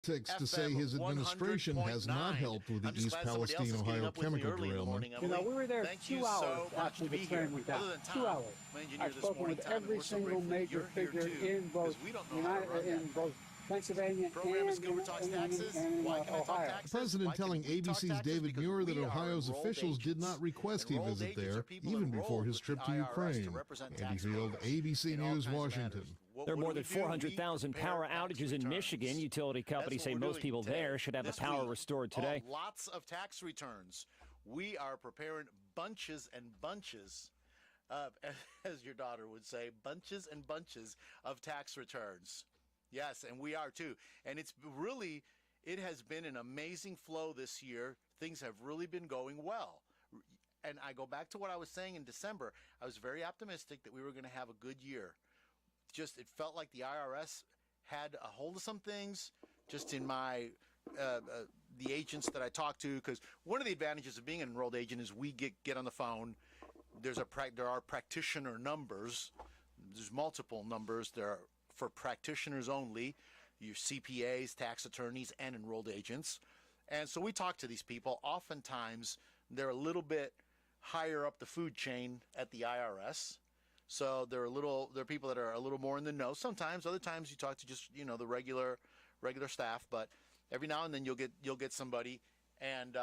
To say his administration has not helped with the East Palestine, Ohio chemical derailment. You know, we were there 2 hours after the train went down. 2 hours. I've spoken with every single major figure in both Pennsylvania and Ohio. The president telling ABC's David Muir that Ohio's officials did not request he visit there, even before his trip to Ukraine. Andy Field, ABC News, Washington. There are more than 400,000 power outages in Michigan. Utility companies say most people there should have the power restored today. Lots of tax returns. We are preparing bunches and bunches of, as your daughter would say, bunches and bunches of tax returns. Yes, and we are too. And it has been an amazing flow this year. Things have really been going well. And I go back to what I was saying in December. I was very optimistic that we were going to have a good year. It felt like the IRS had a hold of some things just in my the agents that I talked to, because one of the advantages of being an enrolled agent is we get on the phone. There are practitioner numbers. There's multiple numbers. There are for practitioners only, your CPAs, tax attorneys, and enrolled agents. And so we talk to these people. Oftentimes, they're a little bit higher up the food chain at the IRS. So there are people that are a little more in the know. Sometimes, other times you talk to just, the regular staff, but every now and then you'll get somebody, and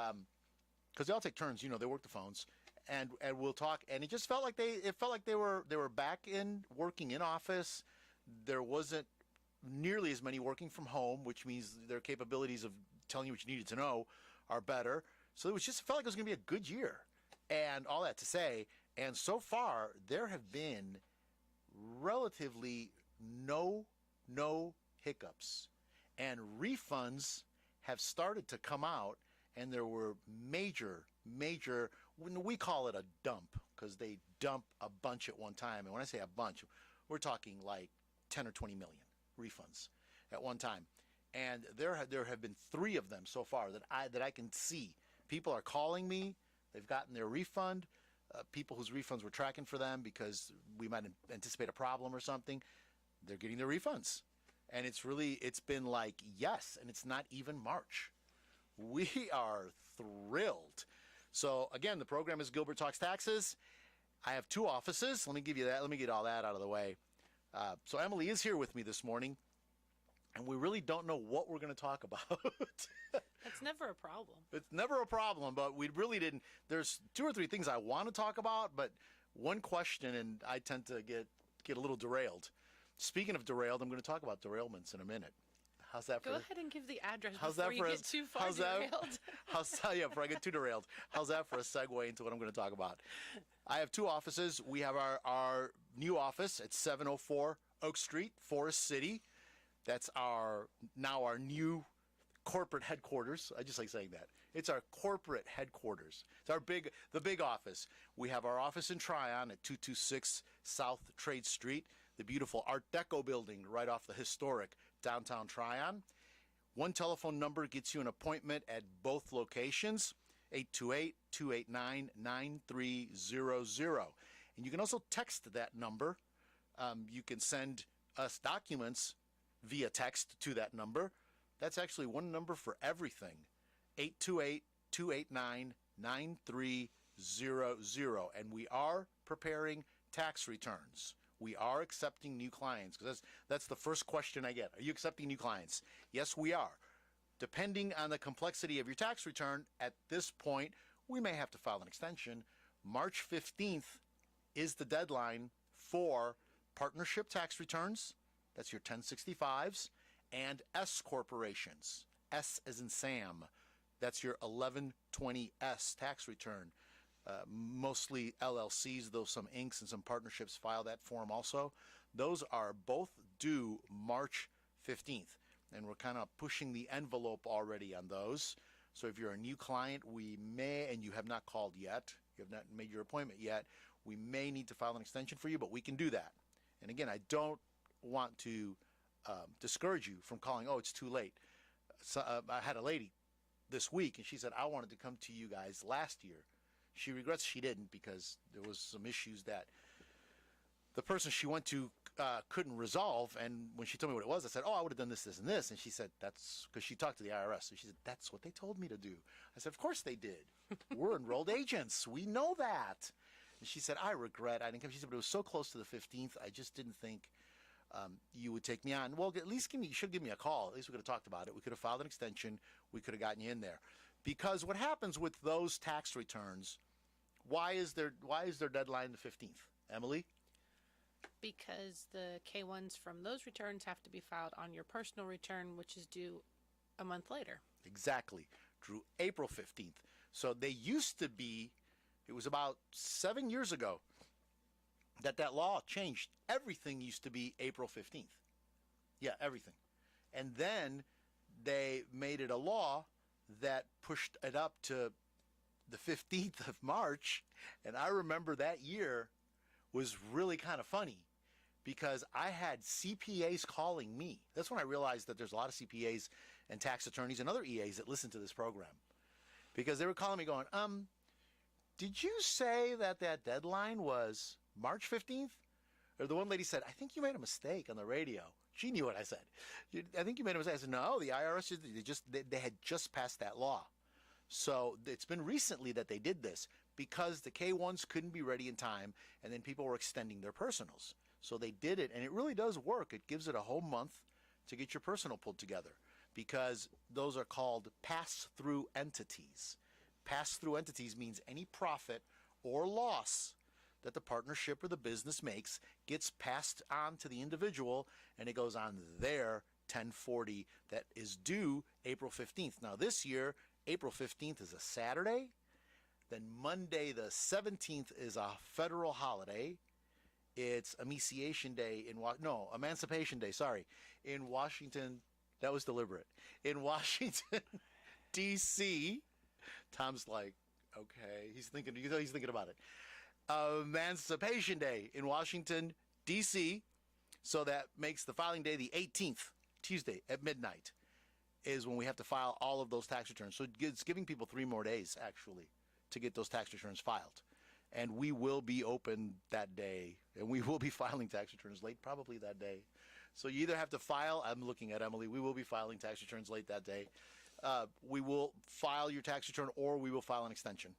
because they all take turns, they work the phones, and we'll talk, and it just felt like they were back in working in office. There wasn't nearly as many working from home, which means their capabilities of telling you what you needed to know are better. So it felt like it was going to be a good year, and all that to say. And so far, there have been relatively no hiccups, and refunds have started to come out, and there were major, we call it a dump, because they dump a bunch at one time. And when I say a bunch, we're talking like 10 or 20 million refunds at one time. And there have been 3 of them so far that I can see. People are calling me. They've gotten their refund. People whose refunds were tracking for them because we might anticipate a problem or something, they're getting their refunds. And it's been like, yes, and it's not even March. We are thrilled. So again, the program is Gilbert Talks Taxes. I have 2 offices. Let me give you that. Let me get all that out of the way. So Emily is here with me this morning, and we really don't know what we're going to talk about. That's never a problem. It's never a problem, but we really didn't. There's 2 or 3 things I want to talk about, but one question, and I tend to get a little derailed. Speaking of derailed, I'm going to talk about derailments in a minute. How's that for? Go ahead and give the address how's before that you for get too far derailed. Before I get too derailed. How's that for a segue into what I'm going to talk about? I have 2 offices. We have our new office at 704 Oak Street, Forest City. That's our new corporate headquarters. I just like saying that. It's our corporate headquarters. It's the big office. We have our office in Tryon at 226 South Trade Street, the beautiful Art Deco building right off the historic downtown Tryon. One telephone number gets you an appointment at both locations, 828-289-9300. And you can also text that number. You can send us documents via text to that number. That's actually one number for everything, 828-289-9300. And we are preparing tax returns. We are accepting new clients, because that's the first question I get. Are you accepting new clients? Yes, we are. Depending on the complexity of your tax return, at this point, we may have to file an extension. March 15th is the deadline for partnership tax returns. That's your 1065s. And S corporations. S as in Sam. That's your 1120S tax return. Mostly LLCs, though some Incs and some partnerships file that form also. Those are both due March 15th. And we're kind of pushing the envelope already on those. So if you're a new client, we may, and you have not called yet, you have not made your appointment yet, we may need to file an extension for you, but we can do that. And again, I don't want to discourage you from calling, it's too late. So, I had a lady this week, and she said, I wanted to come to you guys last year. She regrets she didn't, because there was some issues that the person she went to couldn't resolve. And when she told me what it was, I said, oh, I would have done this, this, and this. And she said, that's because she talked to the IRS. So she said, that's what they told me to do. I said, of course they did. We're enrolled agents. We know that. And she said, I regret I didn't come. She said, but it was so close to the 15th. I just didn't think you would take me on. Well, at least you should give me a call. At least we could have talked about it. We could have filed an extension. We could have gotten you in there. Because what happens with those tax returns, why is their deadline the 15th? Emily? Because the K-1s from those returns have to be filed on your personal return, which is due a month later. Exactly. Drew April 15th. So they used to be, it was about 7 years ago that law changed. Everything used to be April 15th. Yeah, everything. And then they made it a law that pushed it up to the 15th of March. And I remember that year was really kind of funny because I had CPAs calling me. That's when I realized that there's a lot of CPAs and tax attorneys and other EAs that listen to this program. Because they were calling me going, did you say that deadline was March 15th? Or the one lady said, I think you made a mistake on the radio. She knew what I said. I think you made a mistake. I said, no, the IRS, they had just passed that law. So it's been recently that they did this because the K-1s couldn't be ready in time, and then people were extending their personals. So they did it, and it really does work. It gives it a whole month to get your personal pulled together because those are called pass-through entities. Pass-through entities means any profit or loss that the partnership or the business makes gets passed on to the individual, and it goes on their 1040 that is due April 15th. Now this year, April 15th is a Saturday. Then Monday the 17th is a federal holiday. It's Emancipation Day Emancipation Day, sorry, in Washington. That was deliberate. In Washington, D.C. Tom's like, okay, he's thinking about it. Emancipation Day in Washington, D.C. So that makes the filing day the 18th, Tuesday at midnight, is when we have to file all of those tax returns. So it's giving people 3 more days, actually, to get those tax returns filed. And we will be open that day, and we will be filing tax returns late probably that day. So you either have to file, I'm looking at Emily, we will be filing tax returns late that day. We will file your tax return, or we will file an extension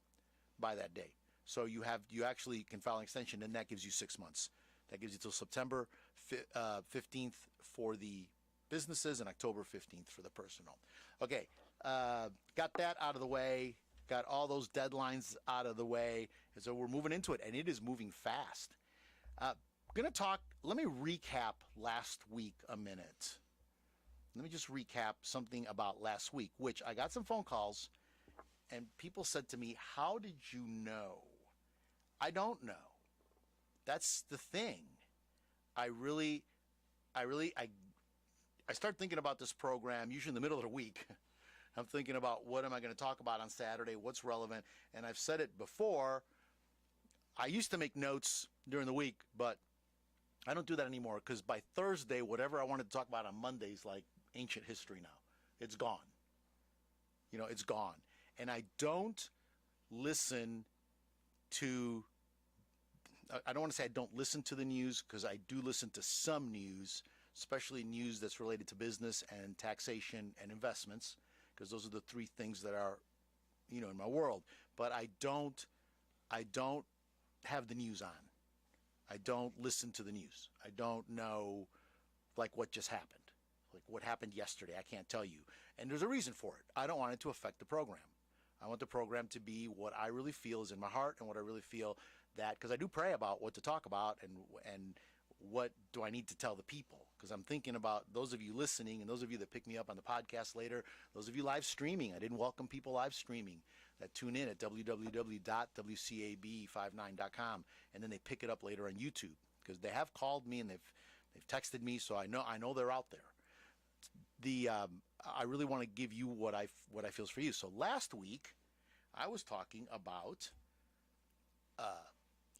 by that day. So you actually can file an extension, and that gives you 6 months. That gives you till September 15th for the businesses and October 15th for the personal. Okay, got that out of the way. Got all those deadlines out of the way. And so we're moving into it, and it is moving fast. Let me recap last week a minute. Let me just recap something about last week, which I got some phone calls, and people said to me, how did you know? I don't know. That's the thing. I start thinking about this program usually in the middle of the week. I'm thinking about what am I going to talk about on Saturday, what's relevant, and I've said it before. I used to make notes during the week, but I don't do that anymore because by Thursday, whatever I wanted to talk about on Monday is like ancient history now. It's gone. It's gone. And I don't listen to, I don't want to say I don't listen to the news because I do listen to some news, especially news that's related to business and taxation and investments, because those are the 3 things that are, in my world. But I don't have the news on. I don't listen to the news. I don't know, like, what just happened. Like, what happened yesterday, I can't tell you. And there's a reason for it. I don't want it to affect the program. I want the program to be what I really feel is in my heart and what I really feel that, because I do pray about what to talk about and what do I need to tell the people. Because I'm thinking about those of you listening and those of you that pick me up on the podcast later, those of you live streaming. I didn't welcome people live streaming that tune in at www.wcab59.com, and then they pick it up later on YouTube because they have called me and they've texted me, so I know they're out there. I really want to give you what I feel is for you. So last week I was talking about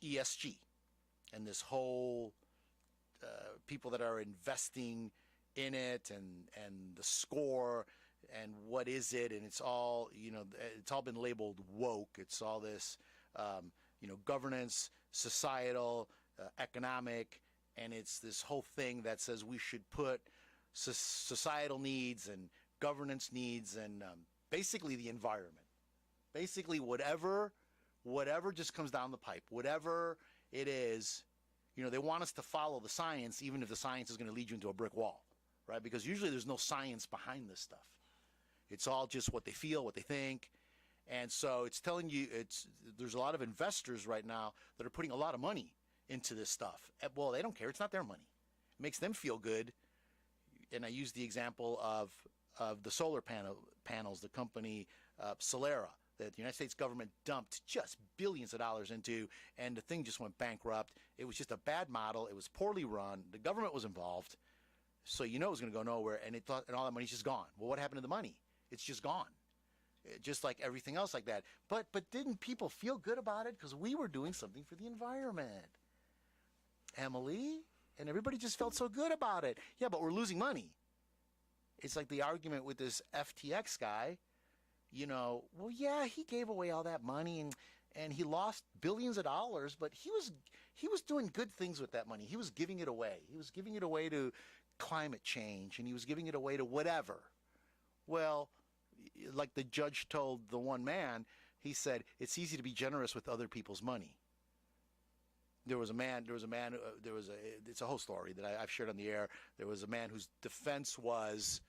ESG and this whole people that are investing in it and the score and what is it, and it's all it's all been labeled woke. It's all this governance, societal, economic, and it's this whole thing that says we should put societal needs and governance needs and basically the environment. Basically whatever just comes down the pipe, whatever it is, they want us to follow the science, even if the science is going to lead you into a brick wall, right? Because usually there's no science behind this stuff. It's all just what they feel, what they think. And so it's telling you, there's a lot of investors right now that are putting a lot of money into this stuff. Well, they don't care. It's not their money. It makes them feel good. And I use the example of the solar panels, the company Solera, that the United States government dumped just billions of dollars into, and the thing just went bankrupt. It was just a bad model. It was poorly run. The government was involved. So it was going to go nowhere, and all that money's just gone. Well, what happened to the money? It's just gone. Just like everything else like that. But didn't people feel good about it? Because we were doing something for the environment. Emily? And everybody just felt so good about it. Yeah, but we're losing money. It's like the argument with this FTX guy. Well, yeah, he gave away all that money and he lost billions of dollars, but he was doing good things with that money. He was giving it away. He was giving it away to climate change, and he was giving it away to whatever. Well, like the judge told the one man, he said, it's easy to be generous with other people's money. It's a whole story that I've shared on the air. There was a man whose defense was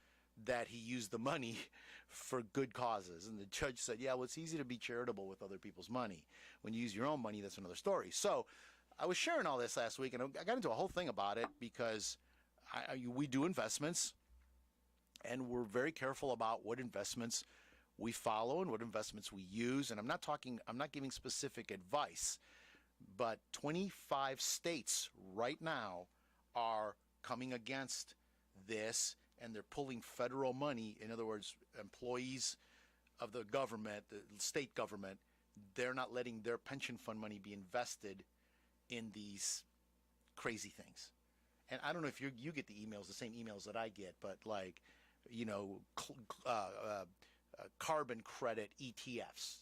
that he used the money for good causes. And the judge said, yeah, well, it's easy to be charitable with other people's money. When you use your own money, that's another story. So I was sharing all this last week, and I got into a whole thing about it because we do investments, and we're very careful about what investments we follow and what investments we use. And I'm not giving specific advice, but 25 states right now are coming against this, and they're pulling federal money. In other words, employees of the government, the state government, they're not letting their pension fund money be invested in these crazy things. And I don't know if you get the emails, the same emails that I get, but like, carbon credit ETFs.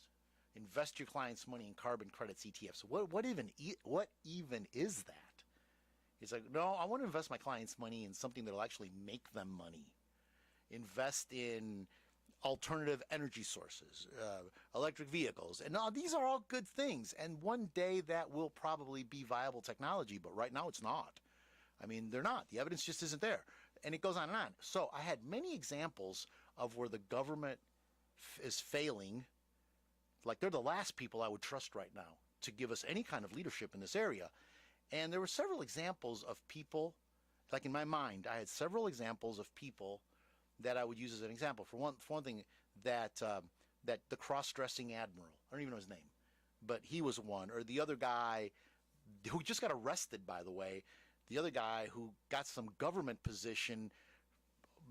Invest your clients' money in carbon credits ETFs. What even is that? It's like, no, I want to invest my clients' money in something that will actually make them money. Invest in alternative energy sources, electric vehicles. And these are all good things. And one day that will probably be viable technology, but right now it's not. I mean, they're not. The evidence just isn't there. And it goes on and on. So I had many examples of where the government is failing. Like, they're the last people I would trust right now to give us any kind of leadership in this area. And there were several examples of people, like in my mind, I had several examples of people that I would use as an example. For one thing, that the cross-dressing admiral, I don't even know his name, but he was one. Or the other guy who just got arrested, by the way, the other guy who got some government position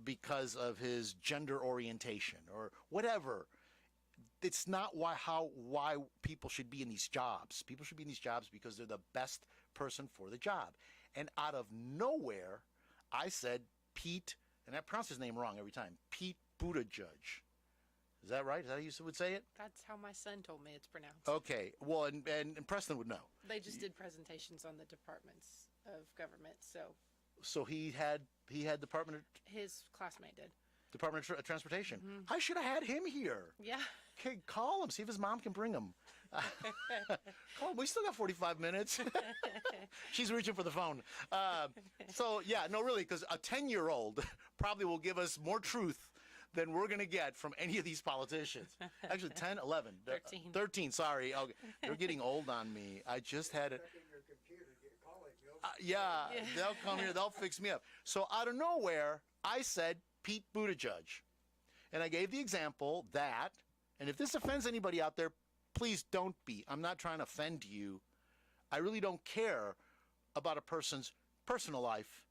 because of his gender orientation or whatever. It's not why people should be in these jobs. People should be in these jobs because they're the best person for the job. And out of nowhere, I said Pete, and I pronounce his name wrong every time, Pete Buttigieg. Is that right? Is that how you would say it? That's how my son told me it's pronounced. Okay. Well, and Preston would know. They just did presentations on the departments of government, so. So he had Department of... His classmate did. Department of Transportation. Mm-hmm. I should have had him here. Yeah. Okay, call him. See if his mom can bring him. Call him. We still got 45 minutes. She's reaching for the phone. So, yeah, no, really, because a 10-year-old probably will give us more truth than we're going to get from any of these politicians. Actually, 10, 11. 13. 13, sorry. Okay. They're getting old on me. I just had it. Yeah, they'll come here. They'll fix me up. So out of nowhere, I said Pete Buttigieg. And I gave the example that, and if this offends anybody out there, please don't be. I'm not trying to offend you. I really don't care about a person's personal life.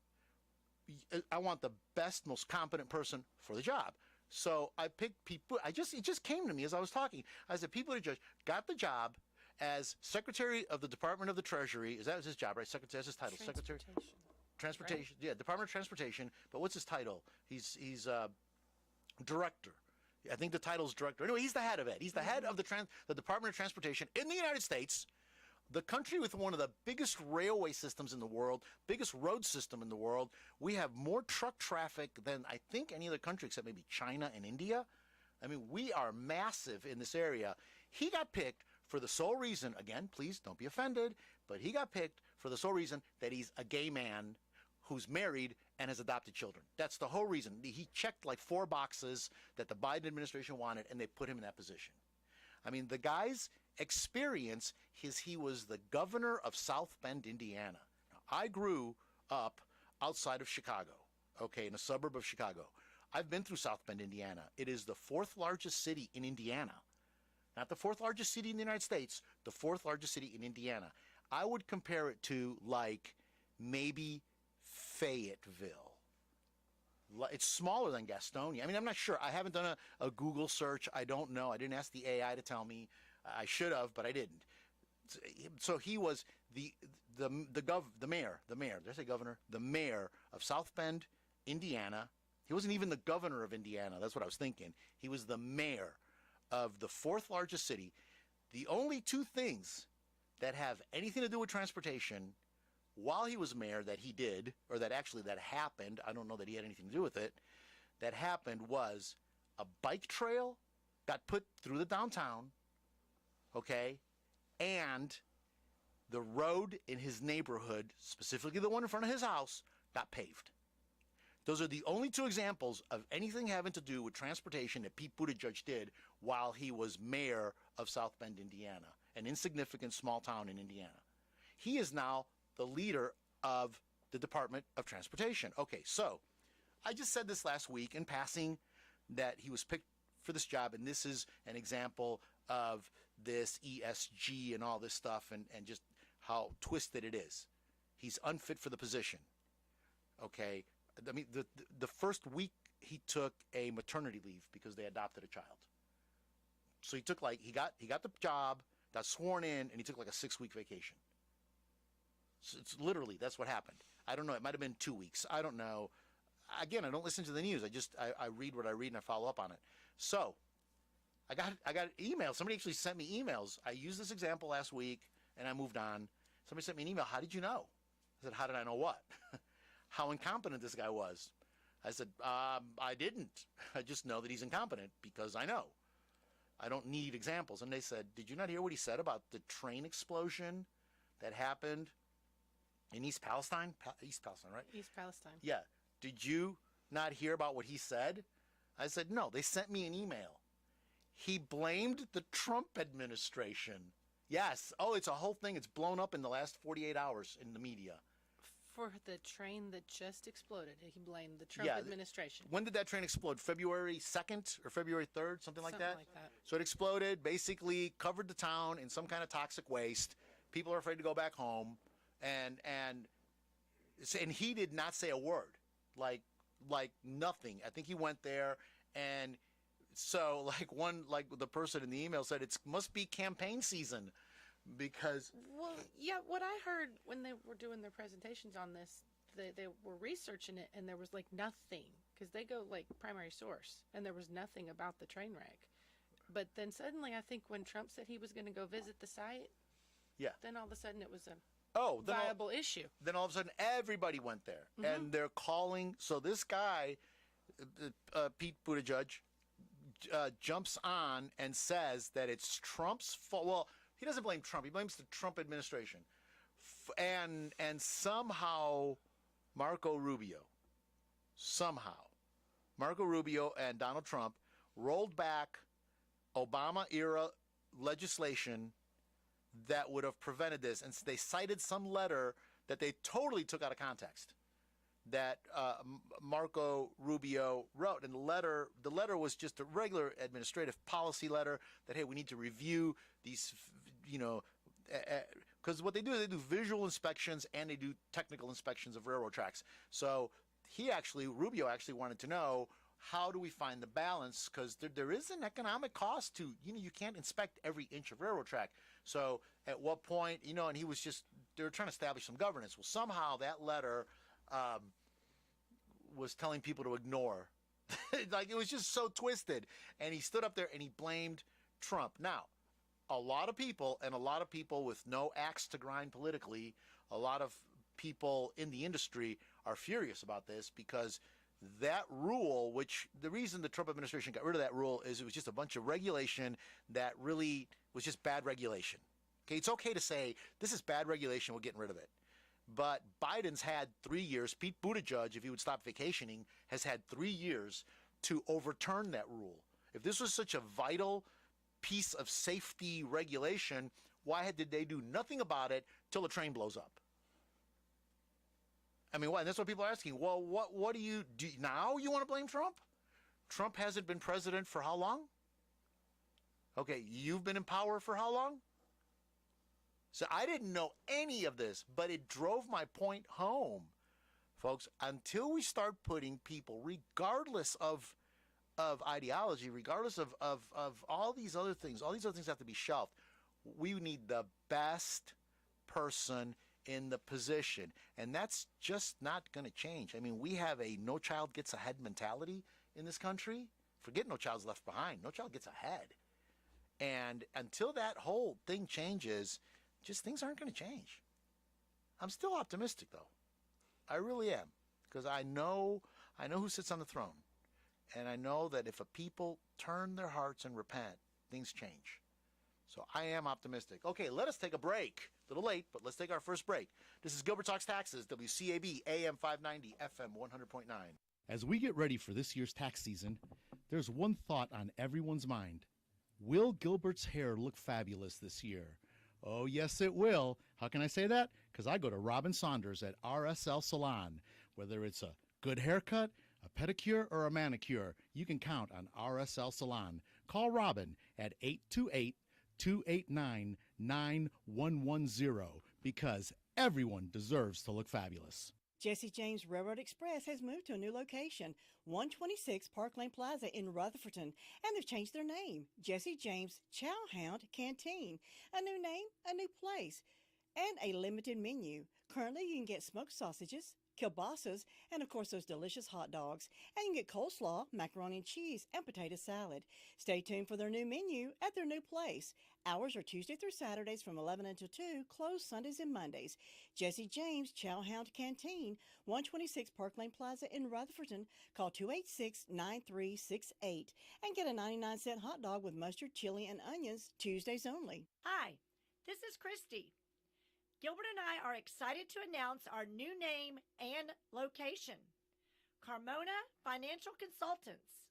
I want the best, most competent person for the job. So I picked Pete Buttigieg. It just came to me as I was talking. I said, Pete Buttigieg got the job as Secretary of the Department of the Treasury. Is that his job, right? Secretary, that's his title. Secretary. Transportation. Right. Yeah, Department of Transportation. But what's his title? He's director. I think the title's director. Anyway, he's the head of it. He's the head of the Department of Transportation in the United States, The country with one of the biggest railway systems in the world, biggest road system in the world. We have more truck traffic than I think any other country except maybe China and India. I mean, we are massive in this area. He got picked for the sole reason, again, please don't be offended, but he got picked for the sole reason that he's a gay man who's married and has adopted children. That's the whole reason. He checked like 4 boxes that the Biden administration wanted, and they put him in that position. I mean, the guy's experience is he was the governor of South Bend, Indiana. Now, I grew up outside of Chicago, okay, in a suburb of Chicago. I've been through South Bend, Indiana. It is the 4th largest city in Indiana. Not the 4th largest city in the United States, the 4th largest city in Indiana. I would compare it to like maybe Fayetteville. It's smaller than Gastonia. I mean, I'm not sure. I haven't done a Google search. I don't know. I didn't ask the AI to tell me. I should have, but I didn't. So he was the mayor. Did I say governor? The mayor of South Bend, Indiana. He wasn't even the governor of Indiana. That's what I was thinking. He was the mayor of the 4th largest city. The only 2 things that have anything to do with transportation while he was mayor that he did, or that happened, I don't know that he had anything to do with it, that happened was a bike trail got put through the downtown, okay, and the road in his neighborhood, specifically the one in front of his house, got paved. Those are the only 2 examples of anything having to do with transportation that Pete Buttigieg did while he was mayor of South Bend, Indiana, an insignificant small town in Indiana. He is now the leader of the Department of Transportation. Okay, so I just said this last week in passing that he was picked for this job, and this is an example of this ESG and all this stuff and just how twisted it is. He's unfit for the position. Okay, I mean, the first week he took a maternity leave because they adopted a child. So he took he got the job, got sworn in, and he took like a 6-week vacation. So it's literally, that's what happened. I don't know. It might have been 2 weeks. I don't know. Again, I don't listen to the news. I read what I read and I follow up on it. So I got email. Somebody actually sent me emails. I used this example last week and I moved on. Somebody sent me an email. How did you know? I said, how did I know what? How incompetent this guy was. I said, I didn't. I just know that he's incompetent because I know. I don't need examples. And they said, did you not hear what he said about the train explosion that happened in East Palestine? East Palestine, right? East Palestine. Yeah. Did you not hear about what he said? I said, no. They sent me an email. He blamed the Trump administration. Yes. Oh, it's a whole thing. It's blown up in the last 48 hours in the media. For the train that just exploded, he blamed the Trump administration. When did that train explode? February 2nd or February 3rd? Something like that? So it exploded, basically covered the town in some kind of toxic waste. People are afraid to go back home. And he did not say a word. Like nothing. I think he went there, and so like the person in the email said, it must be campaign season, because what I heard when they were doing their presentations on this, they were researching it, and there was like nothing, because they go like primary source, and there was nothing about the train wreck. But then suddenly, I think when Trump said he was going to go visit the site, then all of a sudden it was a viable issue. Then all of a sudden everybody went there, and they're calling. So this guy, Pete Buttigieg, jumps on and says that it's Trump's fault. Well, he doesn't blame Trump. He blames the Trump administration. And somehow Marco Rubio and Donald Trump rolled back Obama-era legislation that would have prevented this. And they cited some letter that they totally took out of context that Marco Rubio wrote. And the letter was just a regular administrative policy letter that, hey, we need to review these, because what they do is they do visual inspections and they do technical inspections of railroad tracks. So Rubio actually wanted to know, how do we find the balance? Because there is an economic cost to, you can't inspect every inch of railroad track. So at what point, and they were trying to establish some governance. Well, somehow that letter was telling people to ignore. Like, it was just so twisted. And he stood up there and he blamed Trump. Now, a lot of people, and a lot of people with no axe to grind politically, a lot of people in the industry are furious about this because that rule, which the reason the Trump administration got rid of that rule is it was just a bunch of regulation that really was just bad regulation. Okay, it's okay to say this is bad regulation, we're getting rid of it. But Biden's had 3 years. Pete Buttigieg, if he would stop vacationing, has had 3 years to overturn that rule. If this was such a vital piece of safety regulation, why did they do nothing about it till the train blows up? I mean, why? That's what people are asking. Well, what do you do now? You want to blame Trump? Trump hasn't been president for how long? Okay, you've been in power for how long? So I didn't know any of this, but it drove my point home. Folks, until we start putting people, regardless of ideology, regardless of all these other things have to be shelved. We need the best person in the position, and that's just not going to change. I mean, we have a no child gets ahead mentality in this country. Forget no child's left behind. No child gets ahead. And until that whole thing changes, just things aren't going to change. I'm still optimistic, though. I really am, because I know who sits on the throne. And I know that if a people turn their hearts and repent, things change. So I am optimistic. Okay, let us take a break. A little late, but let's take our first break. This is Gilbert Talks Taxes, WCAB, AM 590, FM 100.9. As we get ready for this year's tax season, there's one thought on everyone's mind. Will Gilbert's hair look fabulous this year? Oh, yes, it will. How can I say that? Because I go to Robin Saunders at RSL Salon. Whether it's a good haircut, a pedicure, or a manicure, you can count on RSL Salon. Call Robin at 828-289-9110 because everyone deserves to look fabulous. Jesse James Railroad Express has moved to a new location, 126 Park Lane Plaza in Rutherfordton, and they've changed their name, Jesse James Chowhound Canteen. A new name, a new place, and a limited menu. Currently, you can get smoked sausages, kielbasa's, and of course those delicious hot dogs. And you can get coleslaw, macaroni and cheese, and potato salad. Stay tuned for their new menu at their new place. Hours are Tuesday through Saturdays from 11 until 2, closed Sundays and Mondays. Jesse James Chowhound Canteen, 126 Park Lane Plaza in Rutherfordton. Call 286-9368 and get a 99-cent hot dog with mustard, chili, and onions, Tuesdays only. Hi, this is Christy. Gilbert and I are excited to announce our new name and location, Carmona Financial Consultants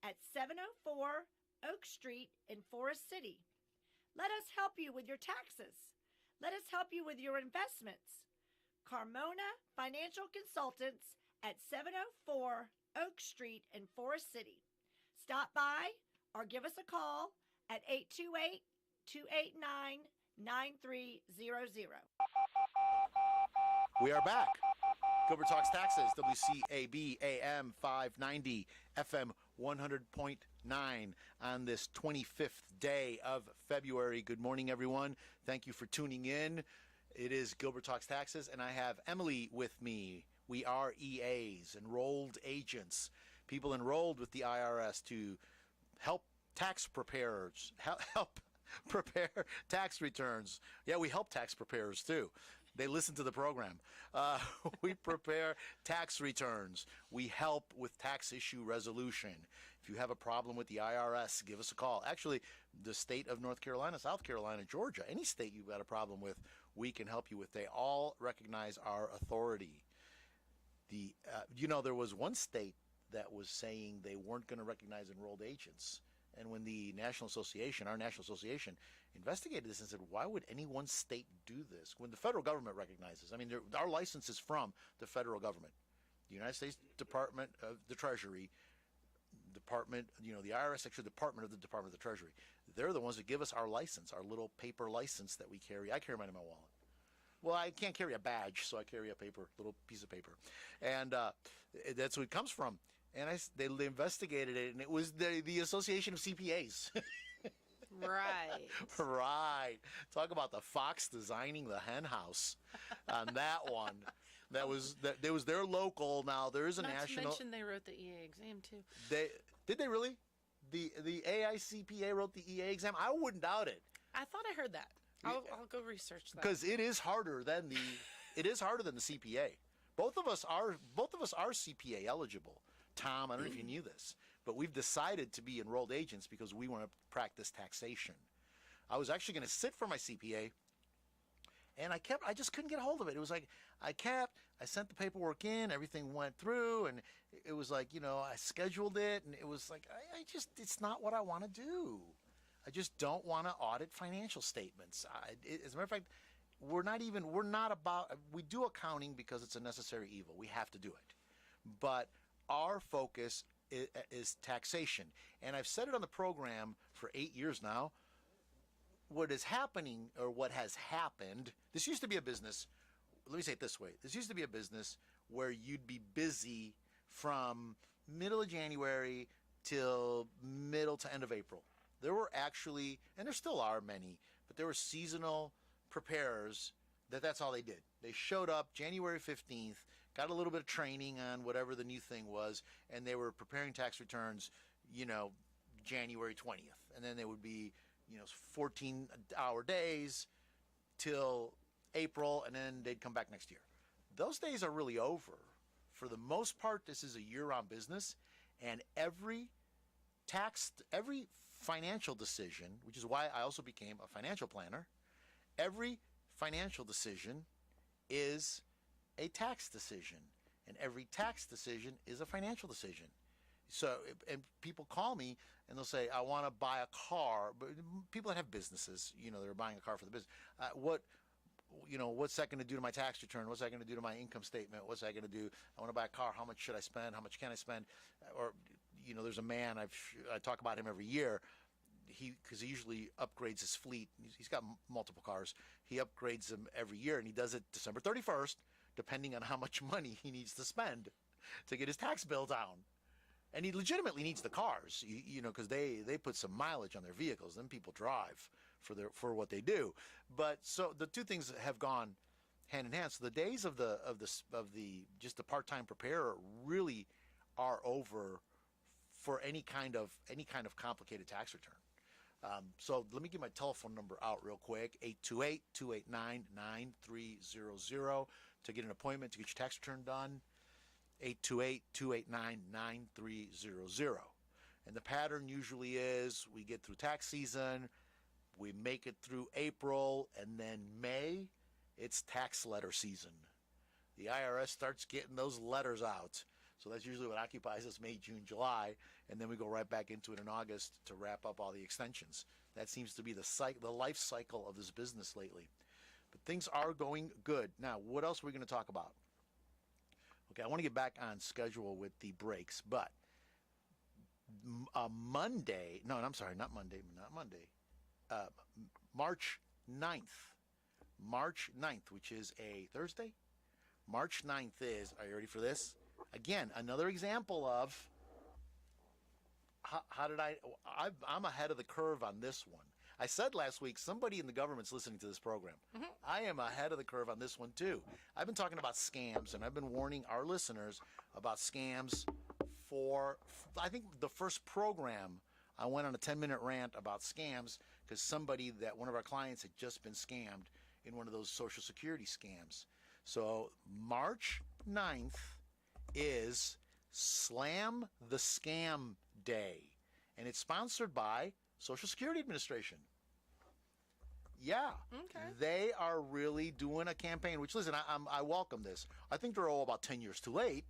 at 704 Oak Street in Forest City. Let us help you with your taxes. Let us help you with your investments. Carmona Financial Consultants at 704 Oak Street in Forest City. Stop by or give us a call at 828-289-9300. We are back. Gilbert Talks Taxes, WCAB AM 590, FM 100.9 on this 25th day of February. Good morning, everyone. Thank you for tuning in. It is Gilbert Talks Taxes, and I have Emily with me. We are EAs, enrolled agents, people enrolled with the IRS to help tax preparers, help prepare tax returns. Yeah, we help tax preparers too. They listen to the program. We prepare tax returns. We help with tax issue resolution. If you have a problem with the IRS, give us a call. Actually, the state of North Carolina, South Carolina, Georgia, any state you've got a problem with, we can help you with. They all recognize our authority. There was one state that was saying they weren't going to recognize enrolled agents. And when the National Association, our National Association, investigated this and said, why would any one state do this? When the federal government recognizes, I mean, our license is from the federal government. The United States Department of the Treasury, the IRS, actually Department of the Treasury. They're the ones that give us our license, our little paper license that we carry. I carry mine in my wallet. Well, I can't carry a badge, so I carry a little piece of paper. And that's where it comes from. And they investigated it, and it was the Association of CPAs. Right. Right. Talk about the fox designing the hen house on that one. That was their local. Now there is a national. Not to mention they wrote the EA exam too. Did they really? The AICPA wrote the EA exam. I wouldn't doubt it. I thought I heard that. I'll go research that. Because it is harder than the CPA. Both of us are CPA eligible. Tom, I don't know if you knew this, but we've decided to be enrolled agents because we want to practice taxation. I was actually going to sit for my CPA, and I just couldn't get a hold of it. It was like I sent the paperwork in, everything went through, and it was like, I scheduled it, and it was like, it's not what I want to do. I just don't want to audit financial statements. As a matter of fact, we do accounting because it's a necessary evil. We have to do it. But our focus is taxation. And I've said it on the program for 8 years now. What is happening, or what has happened, this used to be a business, let me say it this way. This used to be a business where you'd be busy from middle of January till middle to end of April. There were actually, and there still are many, but there were seasonal preparers that's all they did. They showed up January 15th, got a little bit of training on whatever the new thing was, and they were preparing tax returns, January 20th. And then they would be 14-hour days till April, and then they'd come back next year. Those days are really over. For the most part, this is a year-round business, and every financial decision, which is why I also became a financial planner, every financial decision is a tax decision, and every tax decision is a financial decision. So, and people call me and they'll say, I want to buy a car. But people that have businesses, they're buying a car for the business. What's that going to do to my tax return? What's that going to do to my income statement? What's that going to do? I want to buy a car. How much should I spend? How much can I spend? Or, there's a man, I talk about him every year. Because he usually upgrades his fleet. He's got multiple cars. He upgrades them every year, and he does it December 31st, depending on how much money he needs to spend to get his tax bill down. And he legitimately needs the cars, because they put some mileage on their vehicles. Then people drive for what they do. But so the two things have gone hand in hand. So the days of the just the part-time preparer really are over for any kind of complicated tax return. So let me give my telephone number out real quick, 828-289-9300 to get an appointment to get your tax return done, 828-289-9300. And the pattern usually is we get through tax season, we make it through April, and then May, it's tax letter season. The IRS starts getting those letters out. So that's usually what occupies us May, June, July, and then we go right back into it in August to wrap up all the extensions. That seems to be the life cycle of this business lately. But things are going good. Now, what else are we going to talk about? Okay, I want to get back on schedule with the breaks, but March 9th, which is a Thursday. March 9th is, are you ready for this? Again, another example of I'm ahead of the curve on this one. I said last week, somebody in the government's listening to this program. Mm-hmm. I am ahead of the curve on this one too. I've been talking about scams, and I've been warning our listeners about scams for, I think the first program, I went on a 10-minute rant about scams because one of our clients had just been scammed in one of those Social Security scams. So March 9th is Slam the Scam Day, and it's sponsored by Social Security Administration. Yeah, okay. They are really doing a campaign, which, listen, I welcome this. I think they're all about 10 years too late,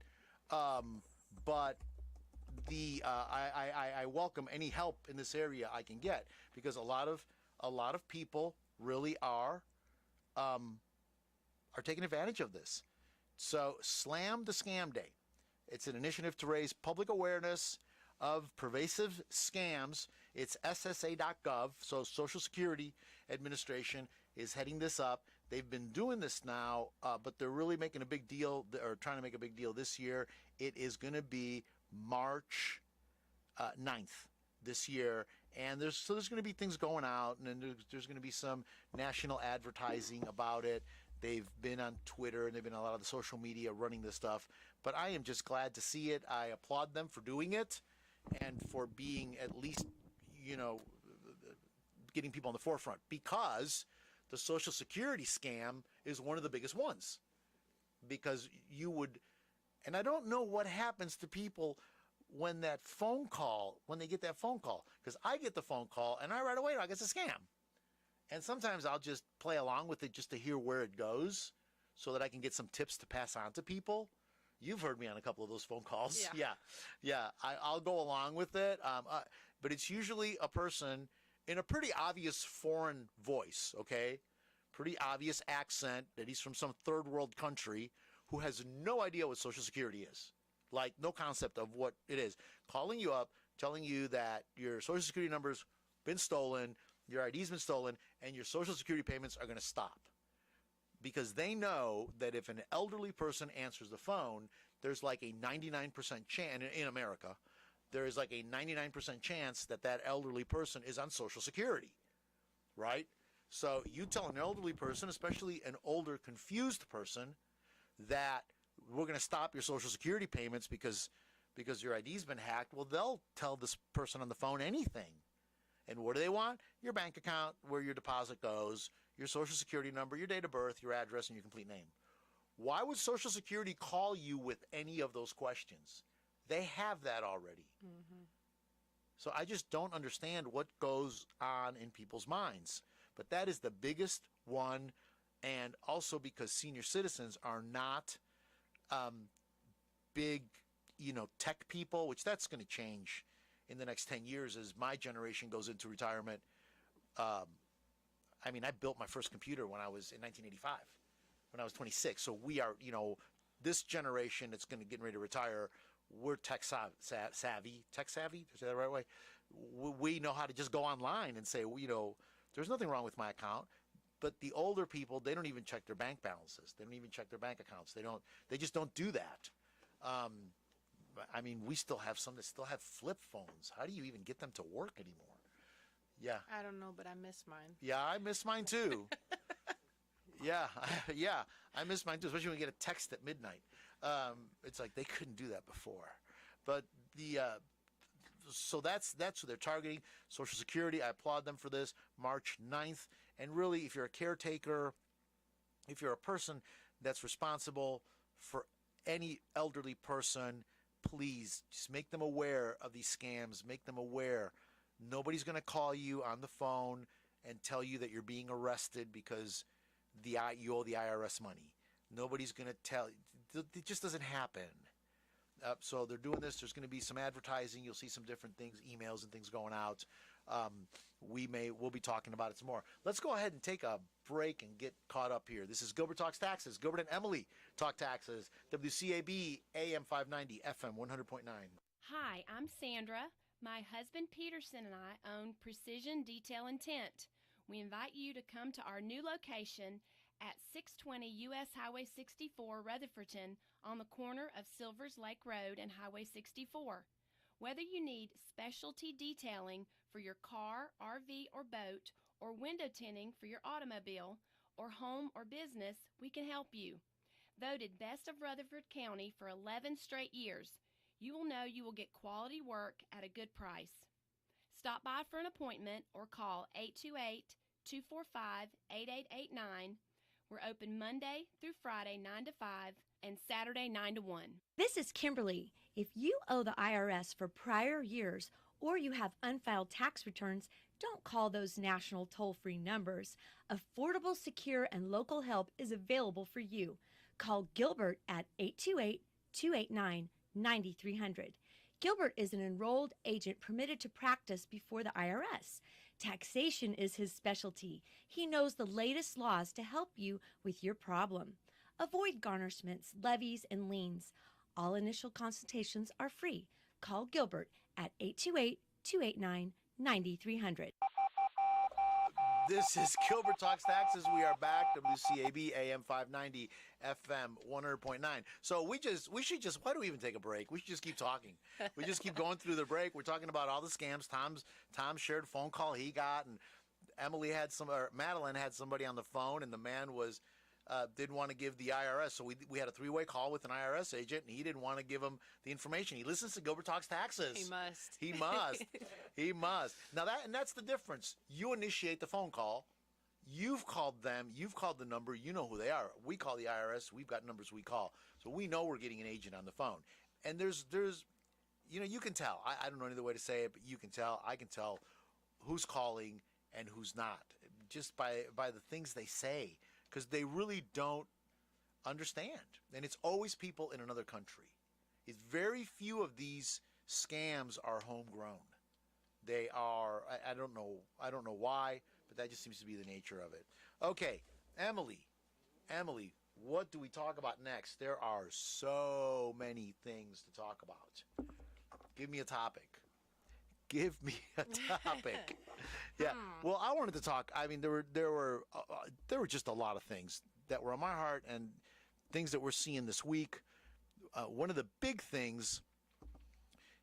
but I welcome any help in this area I can get, because a lot of people really are taking advantage of this. So Slam the Scam Day. It's an initiative to raise public awareness of pervasive scams. It's SSA.gov, so Social Security Administration is heading this up. They've been doing this now, but they're really making a big deal, or trying to make a big deal this year. It is going to be March 9th this year, and there's going to be things going out, and then there's going to be some national advertising about it. They've been on Twitter, and they've been on a lot of the social media running this stuff. But I am just glad to see it. I applaud them for doing it and for being at least, getting people on the forefront, because the Social Security scam is one of the biggest ones. Because you would, and I don't know what happens to people when they get that phone call, because I get the phone call and I right away know it's a scam. And sometimes I'll just play along with it just to hear where it goes so that I can get some tips to pass on to people. You've heard me on a couple of those phone calls. Yeah. I'll go along with it. But it's usually a person in a pretty obvious foreign voice, okay? Pretty obvious accent that he's from some third world country who has no idea what Social Security is. Like, no concept of what it is. Calling you up, telling you that your Social Security number's been stolen, your ID's been stolen, and your Social Security payments are going to stop. Because they know that if an elderly person answers the phone, there's like a 99% chance, in America, there is like a 99% chance that that elderly person is on Social Security, right? So you tell an elderly person, especially an older, confused person, that we're going to stop your Social Security payments because your ID's been hacked. Well, they'll tell this person on the phone anything. And what do they want? Your bank account, where your deposit goes, your Social Security number, your date of birth, your address, and your complete name. Why would Social Security call you with any of those questions? They have that already. Mm-hmm. So I just don't understand what goes on in people's minds. But that is the biggest one, and also because senior citizens are not big, tech people, which that's going to change in the next 10 years as my generation goes into retirement. I built my first computer when I was in 1985, when I was 26. So we are, this generation that's going to get ready to retire, we're tech savvy. Tech savvy? Did I say that the right way? We know how to just go online and say, there's nothing wrong with my account. But the older people, they don't even check their bank balances. They don't even check their bank accounts. They just don't do that. We still have some that still have flip phones. How do you even get them to work anymore? Yeah. I don't know, but I miss mine. Yeah, I miss mine too. Yeah, I miss mine too, especially when you get a text at midnight. It's like they couldn't do that before. But so that's who they're targeting. Social Security, I applaud them for this. March 9th. And really, if you're a caretaker, if you're a person that's responsible for any elderly person, please just make them aware of these scams. Make them aware. Nobody's going to call you on the phone and tell you that you're being arrested because you owe the IRS money. Nobody's going to tell. It just doesn't happen. So they're doing this. There's going to be some advertising. You'll see some different things, emails and things going out. We'll be talking about it some more. Let's go ahead and take a break and get caught up here. This is Gilbert Talks Taxes. Gilbert and Emily Talk Taxes. WCAB AM 590 FM 100.9. Hi, I'm Sandra. My husband Peterson and I own Precision Detail and Tint. We invite you to come to our new location at 620 U.S. Highway 64, Rutherfordton, on the corner of Silvers Lake Road and Highway 64. Whether you need specialty detailing for your car, RV, or boat, or window tinting for your automobile, or home or business, we can help you. Voted Best of Rutherford County for 11 straight years, you will know you will get quality work at a good price. Stop by for an appointment or call 828-245-8889. We're open Monday through Friday 9 to 5 and Saturday 9 to 1. This is Kimberly. If you owe the IRS for prior years or you have unfiled tax returns, don't call those national toll-free numbers. Affordable, secure, and local help is available for you. Call Gilbert at 828-289-9300. Gilbert is an enrolled agent permitted to practice before the IRS. Taxation is his specialty. He knows the latest laws to help you with your problem. Avoid garnishments, levies, and liens. All initial consultations are free. Call Gilbert at 828-289-9300. This is Gilbert Talks Taxes. We are back. WCAB AM 590 FM 100.9. So we should just, why do we even take a break? We should just keep talking. We just keep going through the break. We're talking about all the scams. Tom shared a phone call he got, and Madeline had somebody on the phone, and the man was didn't want to give the IRS. So we had a three-way call with an IRS agent, and he didn't want to give him the information. He listens to Gilbert Talks Taxes. He must. He must. He must. Now that's the difference. You initiate the phone call. You've called them. You've called the number. You know who they are. We call the IRS. We've got numbers we call. So we know we're getting an agent on the phone. And there's you can tell. I don't know any other way to say it, but you can tell. I can tell who's calling and who's not just by the things they say, because they really don't understand. And it's always people in another country. It's very few of these scams are homegrown. They are, I don't know why, but that just seems to be the nature of it. Okay, Emily, what do we talk about next? There are so many things to talk about. Give me a topic. Give me a topic. Yeah. Well, I wanted to talk. I mean, there were just a lot of things that were on my heart and things that we're seeing this week. One of the big things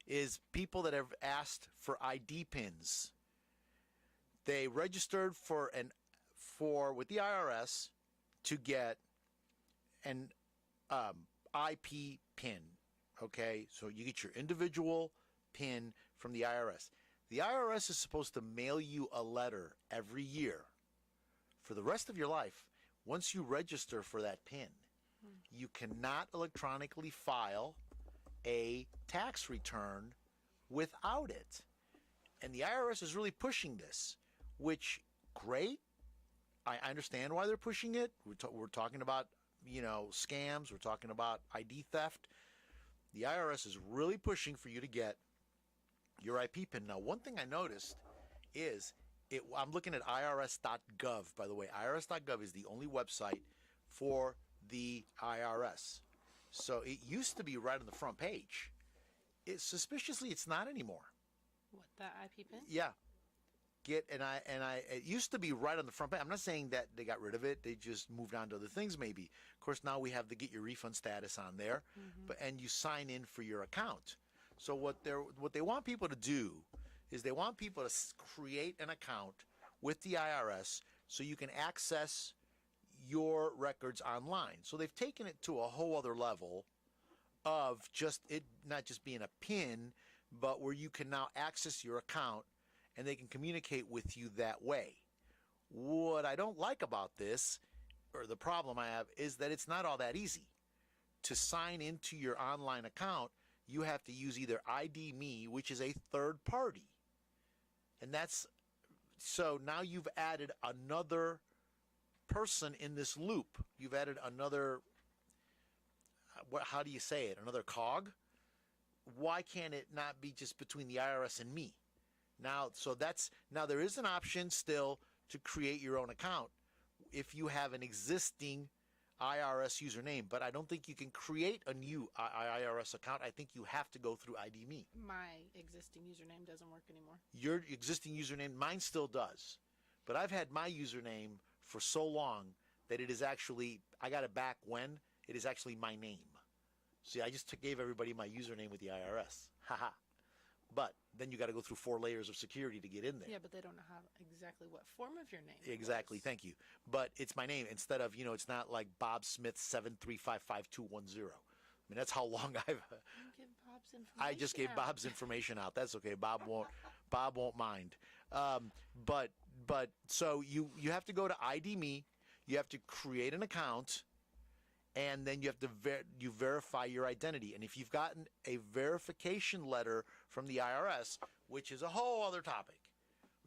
is people that have asked for ID pins. They registered with the IRS to get an IP pin. Okay, so you get your individual pin from the IRS. The IRS is supposed to mail you a letter every year for the rest of your life. Once you register for that pin, you cannot electronically file a tax return without it. And the IRS is really pushing this, which, great. I understand why they're pushing it. We're talking about, scams. We're talking about ID theft. The IRS is really pushing for you to get your IP pin. Now, one thing I noticed is, I'm looking at irs.gov, by the way. irs.gov is the only website for the IRS. So it used to be right on the front page. Suspiciously, it's not anymore. What, that IP pin? Yeah. It used to be right on the front page. I'm not saying that they got rid of it. They just moved on to other things maybe. Of course, now we have the get your refund status on there, and you sign in for your account. So what they want people to do is they want people to create an account with the IRS so you can access your records online. So they've taken it to a whole other level of just it not just being a PIN, but where you can now access your account and they can communicate with you that way. What I don't like about this, or the problem I have, is that it's not all that easy. To sign into your online account, you have to use either ID.me, which is a third party. And so now you've added another person in this loop. You've added another, how do you say it, another cog? Why can't it not be just between the IRS and me? Now there is an option still to create your own account if you have an existing IRS username, but I don't think you can create a new IRS account. I think you have to go through ID.me. My existing username doesn't work anymore. Your existing username, mine still does, but I've had my username for so long that it is actually, I got it back when it is actually my name. See, I just gave everybody my username with the IRS. Haha. But then you got to go through 4 layers of security to get in there. Yeah, but they don't know exactly what form of your name. Exactly, thank you. But it's my name instead of, it's not like Bob Smith 7355210. I mean, that's how long I've. Give Bob's information I just gave out. Bob's information out. That's okay. Bob won't mind. But so you have to go to ID.me. You have to create an account. And then you have to verify your identity. And if you've gotten a verification letter from the IRS, which is a whole other topic,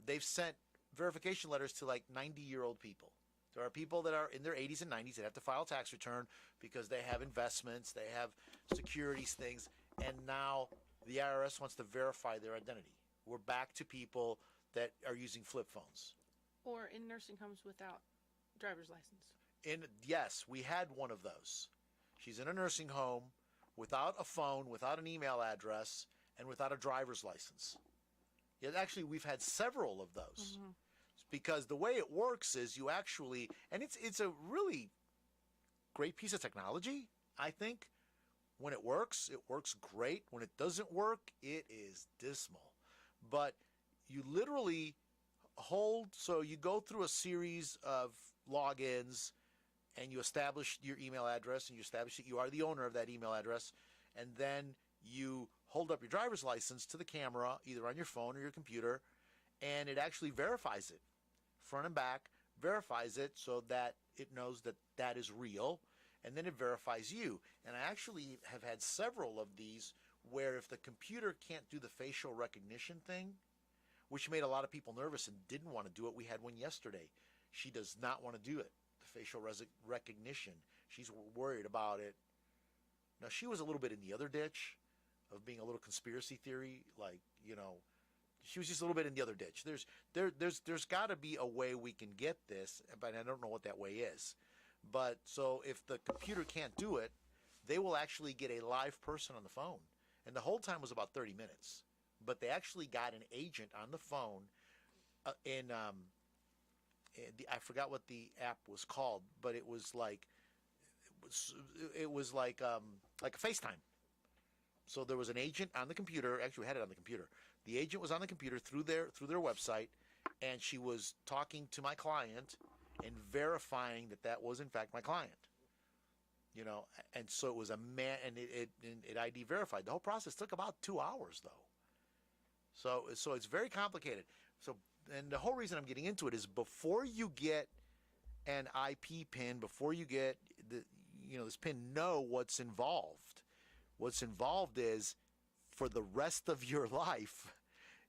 they've sent verification letters to like 90-year-old people. There are people that are in their 80s and 90s that have to file a tax return because they have investments, they have securities things, and now the IRS wants to verify their identity. We're back to people that are using flip phones. Or in nursing homes without driver's license. Yes, we had one of those. She's in a nursing home without a phone, without an email address, and without a driver's license. Yeah, actually, we've had several of those. Because the way it works is you actually, and it's a really great piece of technology, I think. When it works great. When it doesn't work, it is dismal. But you literally so you go through a series of logins, and you establish your email address, and you establish that you are the owner of that email address, and then you hold up your driver's license to the camera, either on your phone or your computer, and it actually verifies it, front and back, verifies it so that it knows that that is real, and then it verifies you. And I actually have had several of these where if the computer can't do the facial recognition thing, which made a lot of people nervous and didn't want to do it. We had one yesterday. She does not want to do it, the facial recognition. She's worried about it. Now, she was a little bit in the other ditch of being a little conspiracy theory, like, you know, she was just a little bit in the other ditch. There's got to be a way we can get this, but I don't know what that way is. But so if the computer can't do it, they will actually get a live person on the phone. And the whole time was about 30 minutes. But they actually got an agent on the phone I forgot what the app was called, but it was like a FaceTime. So there was an agent on the computer. Actually, we had it on the computer. The agent was on the computer through their website, and she was talking to my client and verifying that that was in fact my client. You know, and so it was a man, and it ID verified. The whole process took about 2 hours, though. So it's very complicated. So, and the whole reason I'm getting into it is before you get an IP pin, before you get this pin, know what's involved. What's involved is for the rest of your life,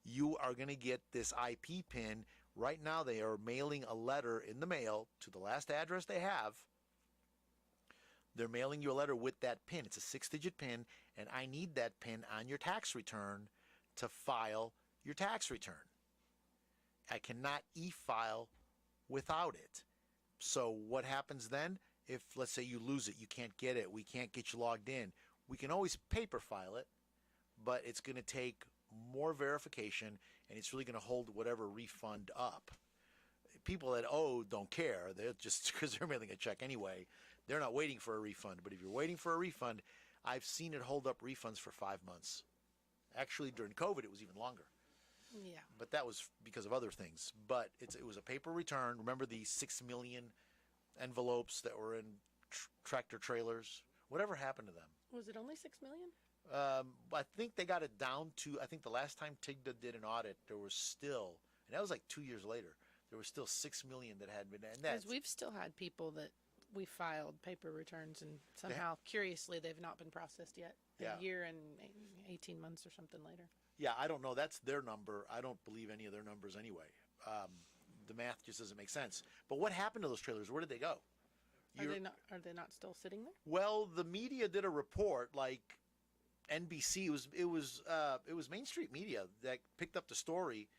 you are going to get this IP pin. Right now, they are mailing a letter in the mail to the last address they have. They're mailing you a letter with that pin. It's a 6-digit pin, and I need that pin on your tax return to file your tax return. I cannot e-file without it. So what happens then? If, let's say, you lose it, you can't get it, we can't get you logged in, we can always paper file it, but it's going to take more verification, and it's really going to hold whatever refund up. People that owe don't care. They're just, because they're mailing a check anyway, they're not waiting for a refund. But if you're waiting for a refund, I've seen it hold up refunds for 5 months. Actually, during COVID, it was even longer. Yeah. But that was because of other things. But it was a paper return. Remember the 6 million envelopes that were in tractor trailers? Whatever happened to them? Was it only 6 million? I think they got it down to, I think the last time TIGTA did an audit, there was still, and that was like 2 years later, there was still 6 million that had been. Because we've still had people that we filed paper returns, and somehow, curiously, they've not been processed yet. A year and 18 months or something later. Yeah, I don't know. That's their number. I don't believe any of their numbers anyway. The math just doesn't make sense. But what happened to those trailers? Where did they go? Are they not still sitting there? Well, the media did a report, like NBC. It was Main Street Media that picked up the story,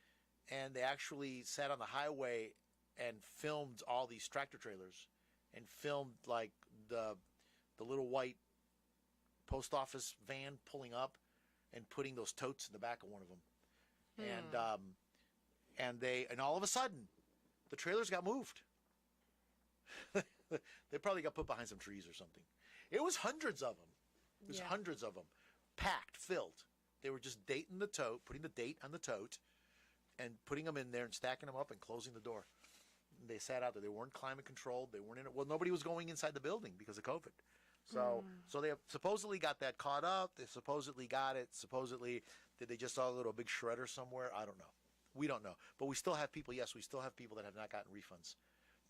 and they actually sat on the highway and filmed all these tractor trailers, and filmed like the little white post office van pulling up and putting those totes in the back of one of them. And all of a sudden the trailers got moved. They probably got put behind some trees or something. It was hundreds of them. It was hundreds of them, packed, filled. They were just dating the tote, putting the date on the tote, and putting them in there and stacking them up and closing the door. They sat out there. They weren't climate controlled. They weren't in it. Well, nobody was going inside the building because of COVID. So they supposedly got that caught up. They supposedly got it. Supposedly, did they just all go to a big shredder somewhere? I don't know. We don't know. But we still have people, yes, we still have people that have not gotten refunds.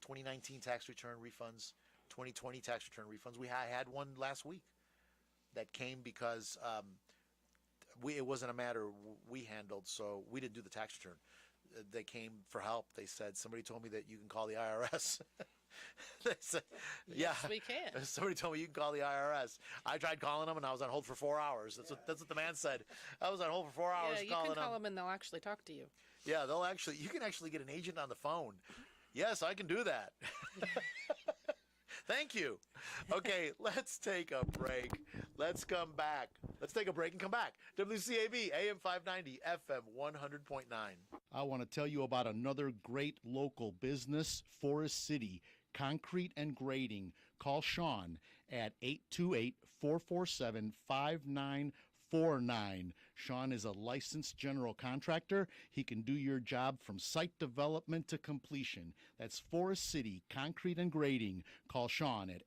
2019 tax return refunds, 2020 tax return refunds. I had one last week that came because it wasn't a matter we handled, so we didn't do the tax return. They came for help. They said, somebody told me that you can call the IRS. They said, yes, we can. Somebody told me you can call the IRS. I tried calling them, and I was on hold for 4 hours. That's what the man said. I was on hold for 4 hours calling them. Yeah, you can call them, and they'll actually talk to you. Yeah, you can actually get an agent on the phone. Yes, I can do that. Thank you. Okay, let's take a break. Let's come back. Let's take a break and come back. WCAB, AM 590, FM 100.9. I want to tell you about another great local business, Forest City Concrete and Grading. Call Sean at 828-447-5949. Sean is a licensed general contractor. He can do your job from site development to completion. That's Forest City Concrete and Grading. Call Sean at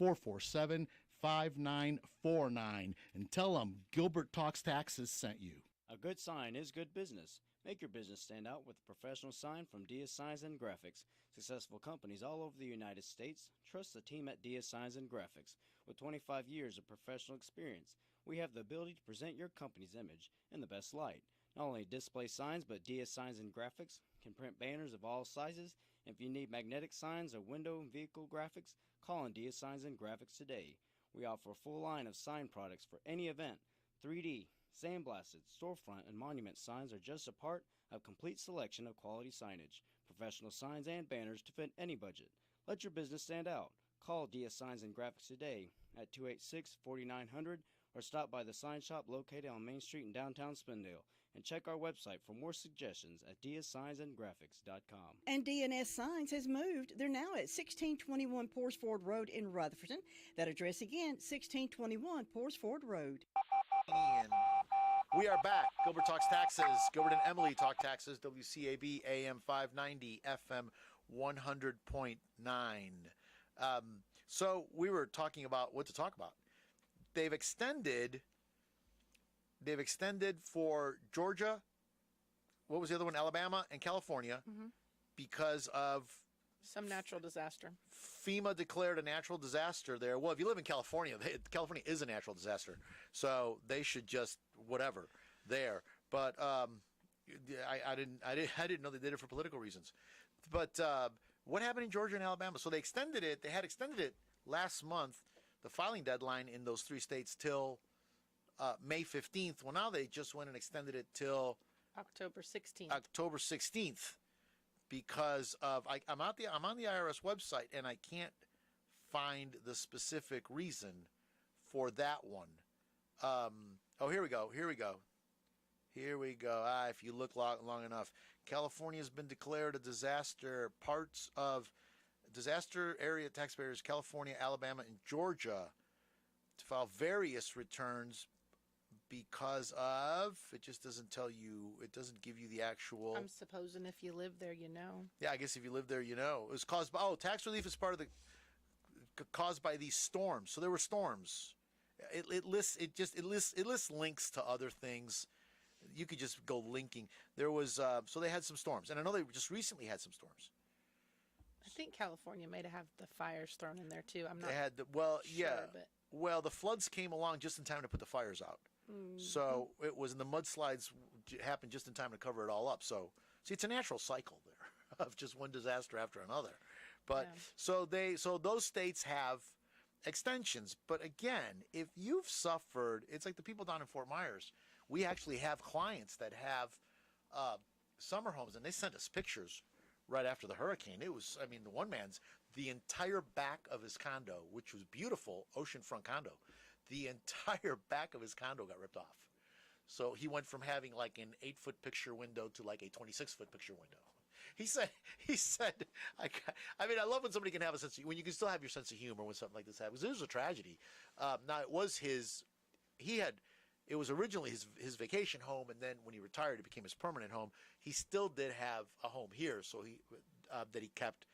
828-447-5949 and tell him Gilbert Talks Taxes sent you. A good sign is good business. Make your business stand out with a professional sign from Dia Signs and Graphics. Successful companies all over the United States trust the team at Dia Signs and Graphics. With 25 years of professional experience, we have the ability to present your company's image in the best light. Not only display signs, but Dia Signs and Graphics can print banners of all sizes. If you need magnetic signs or window and vehicle graphics, call on Dia Signs and Graphics today. We offer a full line of sign products for any event. 3D, sandblasted, storefront, and monument signs are just a part of a complete selection of quality signage. Professional signs and banners to fit any budget. Let your business stand out. Call Dia Signs and Graphics today at 286-4900 or stop by the sign shop located on Main Street in downtown Spindale. And check our website for more suggestions at diasignsandgraphics.com. And D&S Signs has moved. They're now at 1621 Porsford Road in Rutherford. That address again, 1621 Porsford Road. And we are back. Gilbert Talks Taxes. Gilbert and Emily Talk Taxes. WCAB AM 590, FM 100.9. So we were talking about what to talk about. They've extended for Georgia, what was the other one? Alabama and California, because of some natural disaster. FEMA declared a natural disaster there. Well, if you live in California, California is a natural disaster, so they should just whatever there. But I didn't know they did it for political reasons. But what happened in Georgia and Alabama? So they extended it. They had extended it last month, the filing deadline in those three states till May 15th. Well, now they just went and extended it till October 16th. October 16th, because of I'm on the IRS website and I can't find the specific reason for that one. Oh, here we go. If you look long enough, California has been declared a disaster. Parts of disaster area taxpayers, California, Alabama, and Georgia, to file various returns because of, it just doesn't tell you, it doesn't give you the actual. I'm supposing if you live there, you know. Yeah, I guess if you live there, you know. It was caused by, tax relief is part of the, caused by these storms. So there were storms. It lists links to other things. You could just go linking. There was, so they had some storms. And I know they just recently had some storms. I think California may have the fires thrown in there too. I'm not. They had sure, but... Well, the floods came along just in time to put the fires out. Mm-hmm. So it was, and the mudslides happened just in time to cover it all up. So see, it's a natural cycle there of just one disaster after another. But yeah. So those states have extensions. But again, if you've suffered, it's like the people down in Fort Myers. We actually have clients that have summer homes, and they sent us pictures right after the hurricane. It was, I mean, the one man's, the entire back of his condo, which was beautiful, oceanfront condo, the entire back of his condo got ripped off. So he went from having like an 8-foot picture window to like a 26-foot picture window. He said, I mean, I love when somebody can have a sense of, when you can still have your sense of humor when something like this happens. It was a tragedy. Now it was it was originally his vacation home, and then when he retired, it became his permanent home. He still did have a home here, so that he kept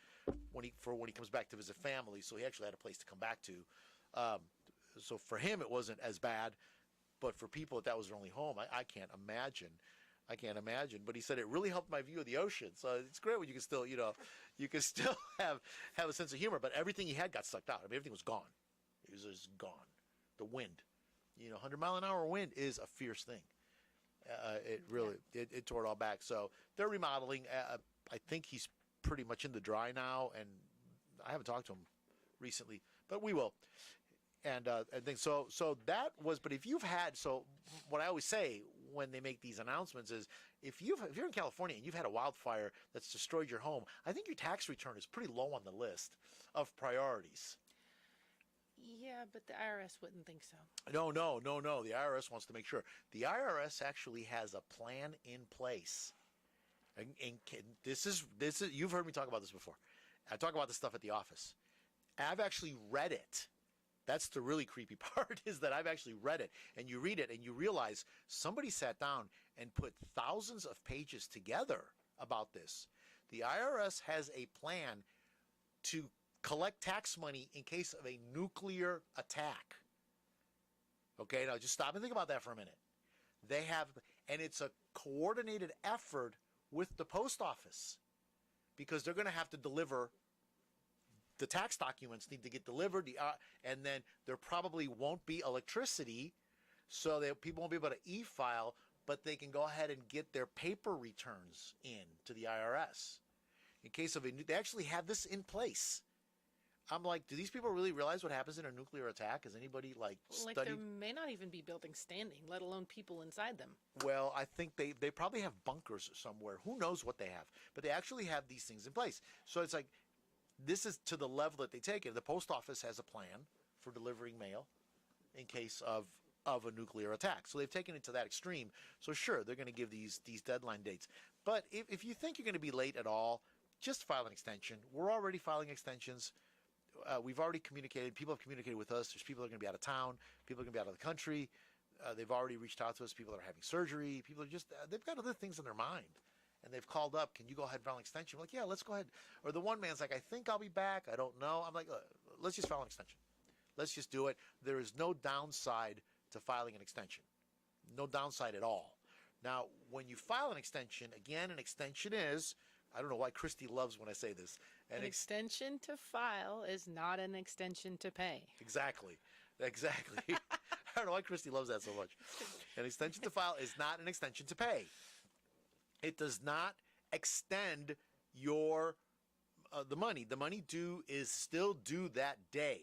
when he comes back to visit family. So he actually had a place to come back to. So for him, it wasn't as bad, but for people that was their only home, I can't imagine. But he said it really helped my view of the ocean. So it's great when you can still, have a sense of humor. But everything he had got sucked out. I mean, everything was gone. It was just gone. The wind. 100-mile-an-hour wind is a fierce thing. It tore it all back. So they're remodeling. I think he's pretty much in the dry now, and I haven't talked to him recently, but we will. And things. So that was. But if you've had, so what I always say when they make these announcements is, if you're in California and you've had a wildfire that's destroyed your home, I think your tax return is pretty low on the list of priorities. Yeah, but the IRS wouldn't think so. No. The IRS wants to make sure. The IRS actually has a plan in place. And this is you've heard me talk about this before. I talk about this stuff at the office. I've actually read it That's the really creepy part, is that I've actually read it, and you read it and you realize somebody sat down and put thousands of pages together about this. The IRS has a plan to collect tax money in case of a nuclear attack. Okay, now just stop and think about that for a minute. They have, and it's a coordinated effort with the post office, because they're going to have to deliver. The tax documents need to get delivered, and then there probably won't be electricity, so that people won't be able to e-file, but they can go ahead and get their paper returns in to the IRS. In case of they actually have this in place. I'm like, do these people really realize what happens in a nuclear attack? Has anybody studied? Like, there may not even be buildings standing, let alone people inside them. Well, I think they probably have bunkers somewhere. Who knows what they have? But they actually have these things in place. So it's like, this is to the level that they take it. The post office has a plan for delivering mail in case of a nuclear attack. So they've taken it to that extreme. So sure, they're going to give these deadline dates. But if you think you're going to be late at all, just file an extension. We're already filing extensions. We've already communicated. People have communicated with us. There's people that are going to be out of town. People are going to be out of the country. They've already reached out to us. People that are having surgery. People are just, they've got other things in their mind. And they've called up, can you go ahead and file an extension? We're like, yeah, let's go ahead. Or the one man's like, I think I'll be back. I don't know. I'm like, let's just file an extension. Let's just do it. There is no downside to filing an extension. No downside at all. Now, when you file an extension, again, an extension is, I don't know why Christy loves when I say this. An extension to file is not an extension to pay. Exactly. I don't know why Christy loves that so much. An extension to file is not an extension to pay. It does not extend your the money. The money due is still due that day.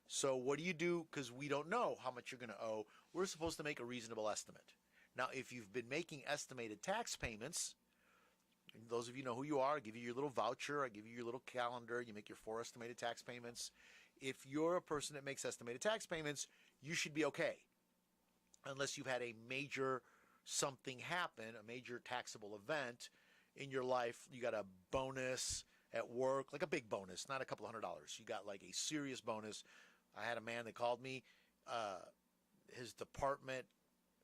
So what do you do? Because we don't know how much you're going to owe. We're supposed to make a reasonable estimate. Now, if you've been making estimated tax payments, those of you know who you are, I give you your little voucher, I give you your little calendar, you make your 4 estimated tax payments. If you're a person that makes estimated tax payments, you should be okay. Unless you've had a major something happen, a major taxable event in your life. You got a bonus at work, like a big bonus, not a couple $100. You got like a serious bonus. I had a man that called me. His department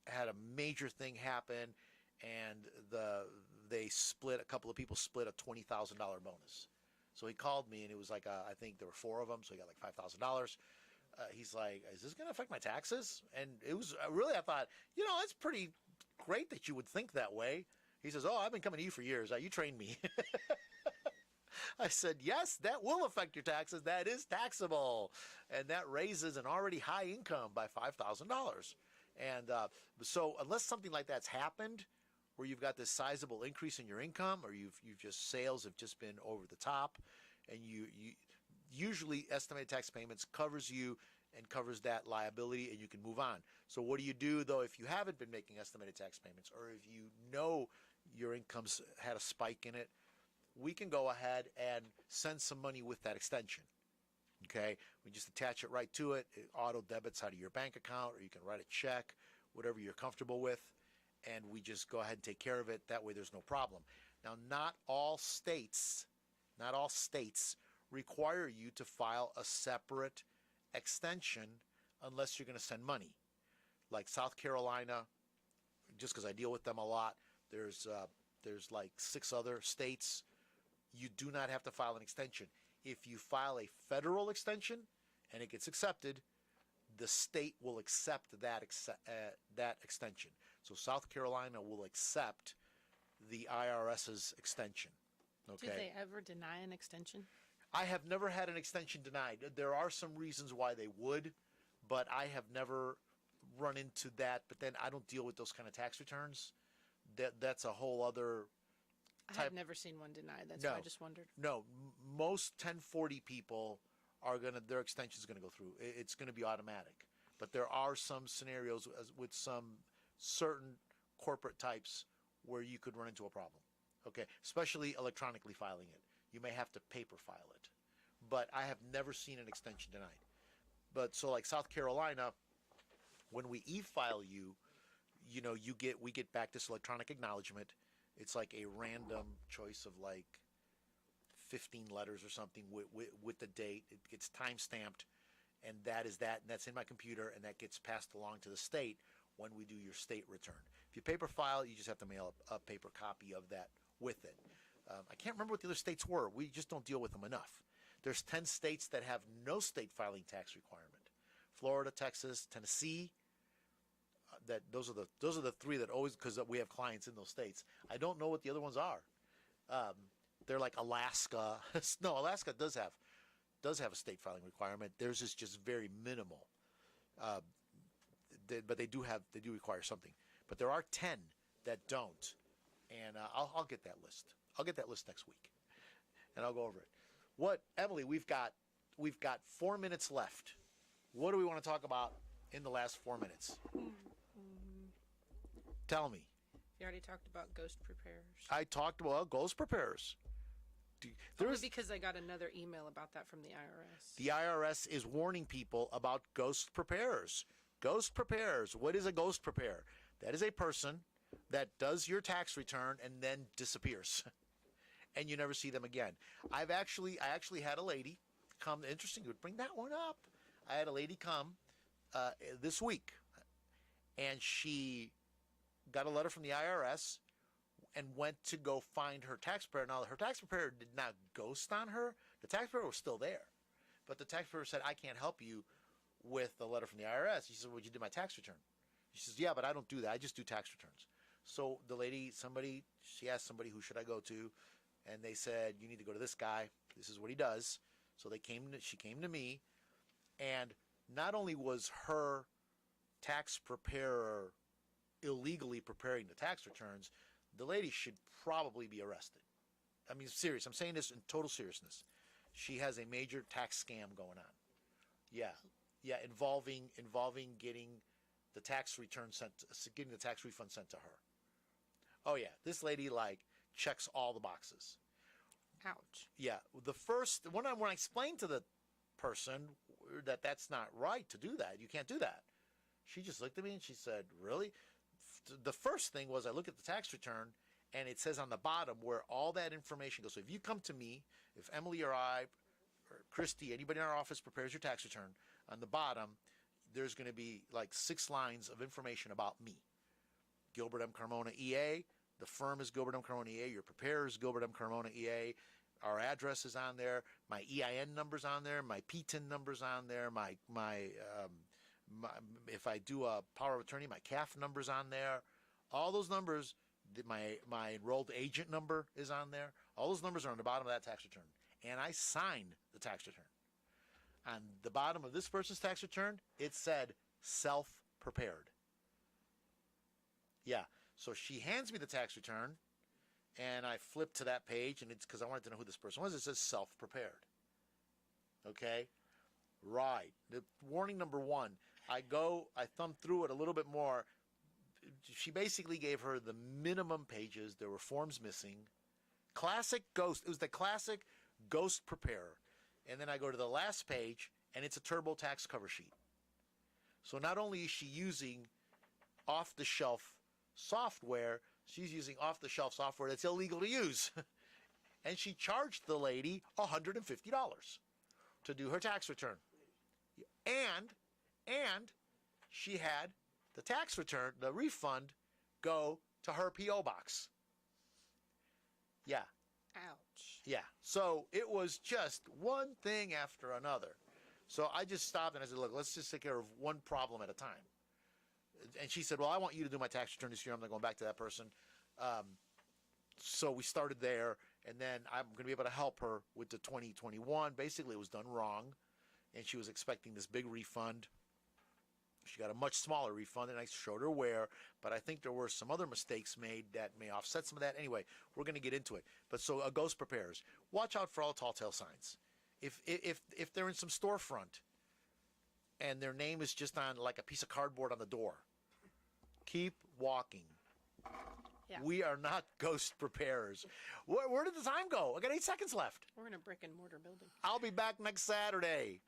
had a major thing happen, and a couple of people split a $20,000 bonus. So he called me, and it was like, I think there were 4 of them, so he got like $5,000. He's like, is this going to affect my taxes? And it was really, I thought, it's pretty great that you would think that way. He says, I've been coming to you for years. You trained me. I said, yes, that will affect your taxes. That is taxable. And that raises an already high income by $5,000. And so unless something like that's happened, where you've got this sizable increase in your income, or you've just sales have just been over the top, and you usually estimated tax payments covers you and covers that liability, and you can move on. So what do you do, though, if you haven't been making estimated tax payments, or if you know your income's had a spike in it? We can go ahead and send some money with that extension. Okay? We just attach it right to it. It auto debits out of your bank account, or you can write a check, whatever you're comfortable with, and we just go ahead and take care of it. That way there's no problem. Now, not all states require you to file a separate extension unless you're going to send money. Like South Carolina, just because I deal with them a lot, there's like 6 other states. You do not have to file an extension. If you file a federal extension and it gets accepted, the state will accept that extension. So South Carolina will accept the IRS's extension. Okay. Do they ever deny an extension? I have never had an extension denied. There are some reasons why they would, but I have never run into that. But then I don't deal with those kind of tax returns. That's a whole other type. I have never seen one denied. That's why I just wondered. No, most 1040 people their extension is going to go through. It's going to be automatic. But there are some scenarios with some certain corporate types where you could run into a problem. Okay, especially electronically filing it. You may have to paper file it. But I have never seen an extension denied. But so like South Carolina, when we e-file you, we get back this electronic acknowledgement. It's like a random choice of like 15 letters or something with the date. It gets time stamped, And that is that, and that's in my computer, and that gets passed along to the state when we do your state return. If you paper file, you just have to mail a paper copy of that with it. I can't remember what the other states were. We just don't deal with them enough. There's 10 states that have no state filing tax requirement. Florida, Texas, Tennessee. Those are the three that always, because we have clients in those states. I don't know what the other ones are. They're like Alaska. No, Alaska does have a state filing requirement. Theirs is just very minimal. But they do require something. But there are 10 that don't, and I'll get that list. I'll get that list next week, and I'll go over it. Emily? We've got 4 minutes left. What do we want to talk about in the last 4 minutes? Tell me. You already talked about ghost preparers. I talked about ghost preparers. Only because I got another email about that from the IRS. The IRS is warning people about ghost preparers. Ghost preparers. What is a ghost preparer? That is a person that does your tax return and then disappears, and you never see them again. I actually had a lady come. Interesting, you would bring that one up. I had a lady come this week, and she got a letter from the IRS and went to go find her tax preparer. Now, her tax preparer did not ghost on her. The tax preparer was still there. But the tax preparer said, I can't help you with the letter from the IRS. She said, well, you did my tax return. She says, yeah, but I don't do that. I just do tax returns. So the lady, she asked somebody, who should I go to? And they said, you need to go to this guy. This is what he does. So she came to me, and not only was her tax preparer illegally preparing the tax returns, the lady should probably be arrested. I mean, serious. I'm saying this in total seriousness. She has a major tax scam going on. Yeah, involving getting the tax return getting the tax refund sent to her. Oh yeah, this lady checks all the boxes. Ouch. Yeah, the first when I explained to the person that that's not right to do that, you can't do that. She just looked at me and she said, really? The first thing was I look at the tax return, and it says on the bottom where all that information goes. So if you come to me, if Emily or I or Christy, anybody in our office prepares your tax return, on the bottom there's going to be 6 lines of information about me. Gilbert M. Carmona, EA. The firm is Gilbert M. Carmona, EA. Your preparer is Gilbert M. Carmona, EA. Our address is on there. My EIN number's on there. My PTIN number's on there. If I do a power of attorney, my CAF number's on there. All those numbers, my enrolled agent number is on there. All those numbers are on the bottom of that tax return. And I signed the tax return. On the bottom of this person's tax return, it said self-prepared. Yeah, so she hands me the tax return, and I flip to that page, and it's because I wanted to know who this person was. It says self-prepared. Okay? Right. The warning number 1, I thumb through it a little bit more. She basically gave her the minimum pages. There were forms missing. Classic ghost. It was the classic ghost preparer. And then I go to the last page, and it's a TurboTax cover sheet. So not only is she using off-the-shelf software, she's using off-the-shelf software that's illegal to use. And she charged the lady $150 to do her tax return. And she had the tax return, the refund, go to her P.O. box. Yeah. Ouch. Yeah. So it was just one thing after another. So I just stopped and I said, look, let's just take care of one problem at a time. And she said, well, I want you to do my tax return this year. I'm not going back to that person. So we started there, and then I'm going to be able to help her with the 2021. Basically, it was done wrong, and she was expecting this big refund. She got a much smaller refund, and I showed her where, but I think there were some other mistakes made that may offset some of that. Anyway, we're going to get into it. But so ghost preparers, watch out for all tall tale signs. If they're in some storefront and their name is just on like a piece of cardboard on the door, keep walking. Yeah. We are not ghost preparers. Where did the time go? I got 8 seconds left. We're in a brick and mortar building. I'll be back next Saturday.